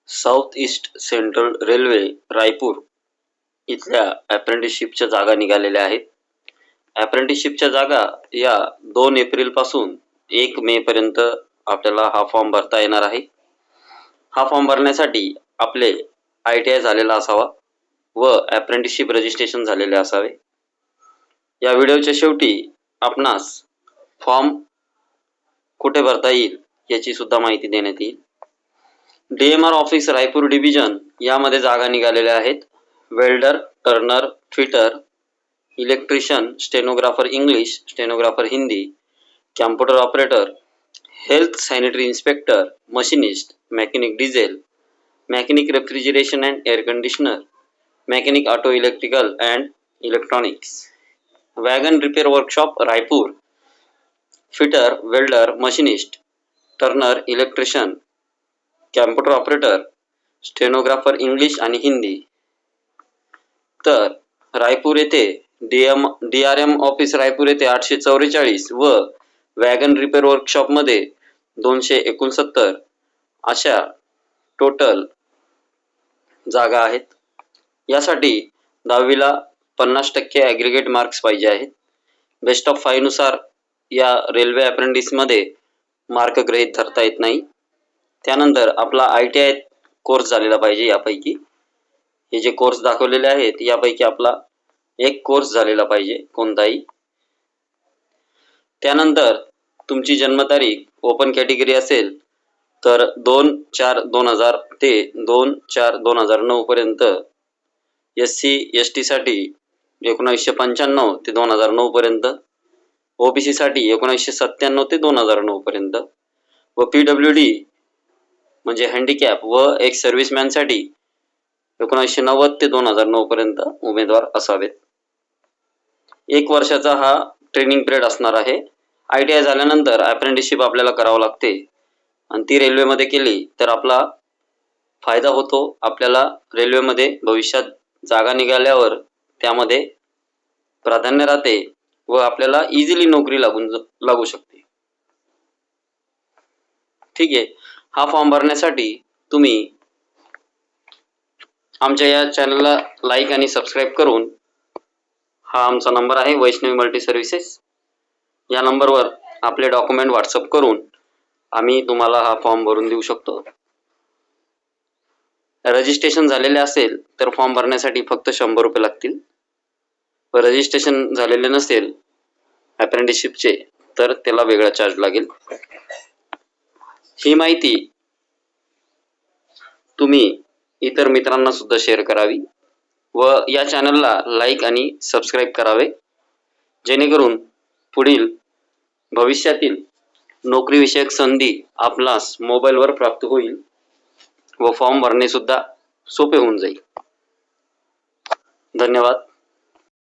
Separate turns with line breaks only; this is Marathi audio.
South east central railway Raipur इथल्या अप्रेंटिसशिपच्या जागा निघालेल्या आहेत. अप्रेंटिसशिपच्या जागा या 2 एप्रिलपासून 1 मे पर्यंत आपल्याला हा फॉर्म भरता येणार आहे. हा फॉर्म भरण्यासाठी आपले ITI झालेला असावा व अप्रेंटिसशिप रजिस्ट्रेशन झालेले असावे. या व्हिडिओच्या शेवटी आपणास फॉर्म कुठे भरता येईल याची सुद्धा माहिती देण्यात येईल. DMR ऑफिस रायपूर डिव्हिजन यामध्ये जागा निघालेल्या आहेत. Welder, Turner, fitter, electrician, stenographer English, stenographer Hindi, computer operator, health sanitary inspector, machinist, mechanic diesel, mechanic refrigeration and air conditioner, mechanic auto electrical and electronics, wagon repair workshop Raipur, fitter, welder, machinist, Turner, electrician, computer operator, stenographer English आणि हिंदी. तर रायपूर येथे DRM ऑफिस रायपूर येथे 844 व वॅगन रिपेअर वर्कशॉपमध्ये 269 अशा टोटल जागा आहेत. यासाठी 10वीला 50% ॲग्रिगेट मार्क्स पाहिजे आहेत. बेस्ट ऑफ 5 नुसार या रेल्वे अप्रेंटिसमध्ये मार्क गृहीत धरता येत नाही. त्यानंतर आपला ITI कोर्स झालेला पाहिजे. यापैकी हे जे कोर्स दाखवलेले आहेत यापैकी आपला एक कोर्स झालेला पाहिजे कोणताही. त्यानंतर तुमची जन्मतारीख ओपन कॅटेगरी असेल तर 2/4/2000 ते 2/4/2009 पर्यंत, SC ST साठी 1995 ते 2009 पर्यंत, OBC साठी 1997 ते 2009 पर्यंत व PWD म्हणजे हँडिकॅप व एक सर्व्हिसमॅनसाठी 1990 ते 2009 पर्यंत उमेदवार असावेत. 1 वर्षाचा हा ट्रेनिंग पिरियड असणार आहे. ITI झाल्यानंतर अप्रेंटिसशिप आपल्याला करावं लागते आणि ती रेल्वेमध्ये केली तर आपला फायदा होतो. आपल्याला रेल्वेमध्ये भविष्यात जागा निघाल्यावर त्यामध्ये प्राधान्य राहते व आपल्याला इझिली नोकरी लागू शकते. ठीक आहे. हा फॉर्म भरण्यासाठी तुम्ही आमच्या या चॅनलला लाईक आणि सबस्क्राईब करून, हा आमचा नंबर आहे वैष्णवी मल्टी सर्व्हिसेस, या नंबरवर आपले डॉक्युमेंट व्हॉट्सअप करून आम्ही तुम्हाला हा फॉर्म भरून देऊ शकतो. रजिस्ट्रेशन झालेले असेल तर फॉर्म भरण्यासाठी फक्त 100 रुपये लागतील व रजिस्ट्रेशन झालेले नसेल अप्रेंटिसशिपचे तर त्याला वेगळा चार्ज लागेल. ही माहिती तुम्ही इतर मित्रांना सुद्धा शेअर करावी व या चॅनलला लाईक आणि सबस्क्राईब करावे, जेणेकरून पुढील भविष्यातील नोकरीविषयक संधी आपणास मोबाईलवर प्राप्त होईल व फॉर्म भरणे सुद्धा सोपे होऊन जाईल. धन्यवाद.